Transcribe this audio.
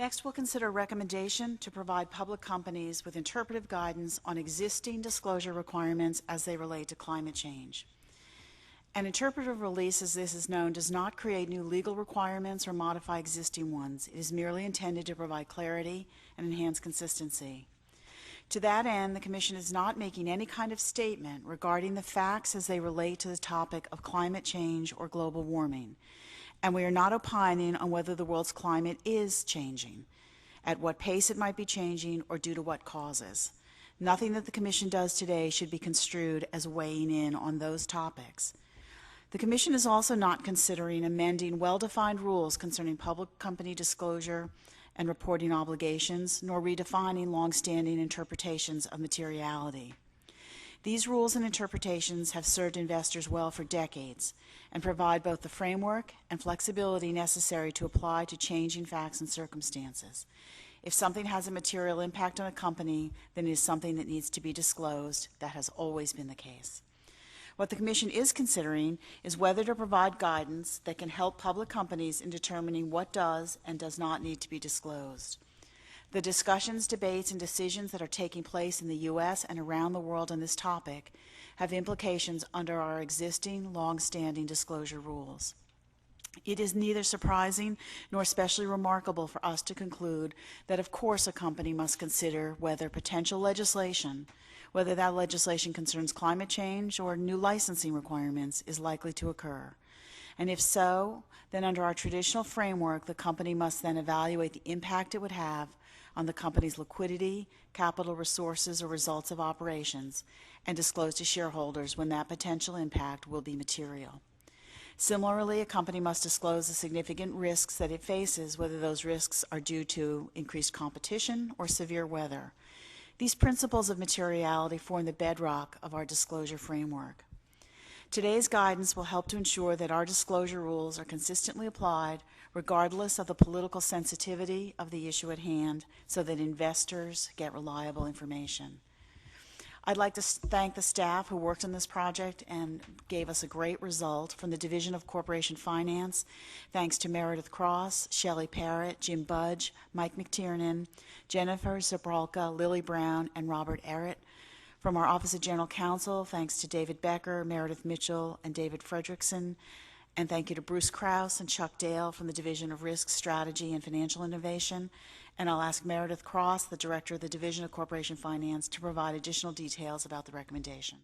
Next, we'll consider a recommendation to provide public companies with interpretive guidance on existing disclosure requirements as they relate to climate change. An interpretive release, as this is known, does not create new legal requirements or modify existing ones. It is merely intended to provide clarity and enhance consistency. To that end, the Commission is not making any kind of statement regarding the facts as they relate to the topic of climate change or global warming, and we are not opining on whether the world's climate is changing, at what pace it might be changing, or due to what causes. Nothing that the Commission does today should be construed as weighing in on those topics. The Commission is also not considering amending well-defined rules concerning public company disclosure and reporting obligations, nor redefining long-standing interpretations of materiality. These rules and interpretations have served investors well for decades and provide both the framework and flexibility necessary to apply to changing facts and circumstances. If something has a material impact on a company, then it is something that needs to be disclosed. That has always been the case. What the Commission is considering is whether to provide guidance that can help public companies in determining what does and does not need to be disclosed. The discussions, debates, and decisions that are taking place in the U.S. and around the world on this topic have implications under our existing long-standing disclosure rules. It is neither surprising nor especially remarkable for us to conclude that, of course, a company must consider whether potential legislation, whether that legislation concerns climate change or new licensing requirements, is likely to occur. And if so, then under our traditional framework, the company must then evaluate the impact it would have on the company's liquidity, capital resources, or results of operations, and disclose to shareholders when that potential impact will be material. Similarly, a company must disclose the significant risks that it faces, whether those risks are due to increased competition or severe weather. These principles of materiality form the bedrock of our disclosure framework. Today's guidance will help to ensure that our disclosure rules are consistently applied regardless of the political sensitivity of the issue at hand, so that investors get reliable information. I'd like to thank the staff who worked on this project and gave us a great result from the Division of Corporation Finance. Thanks to Meredith Cross, Shelley Parrott, Jim Budge, Mike McTiernan, Jennifer Zabralka, Lily Brown, and Robert Errett. From our Office of General Counsel, thanks to David Becker, Meredith Mitchell, and David Fredrickson. And thank you to Bruce Krause and Chuck Dale from the Division of Risk, Strategy, and Financial Innovation. And I'll ask Meredith Cross, the Director of the Division of Corporation Finance, to provide additional details about the recommendation.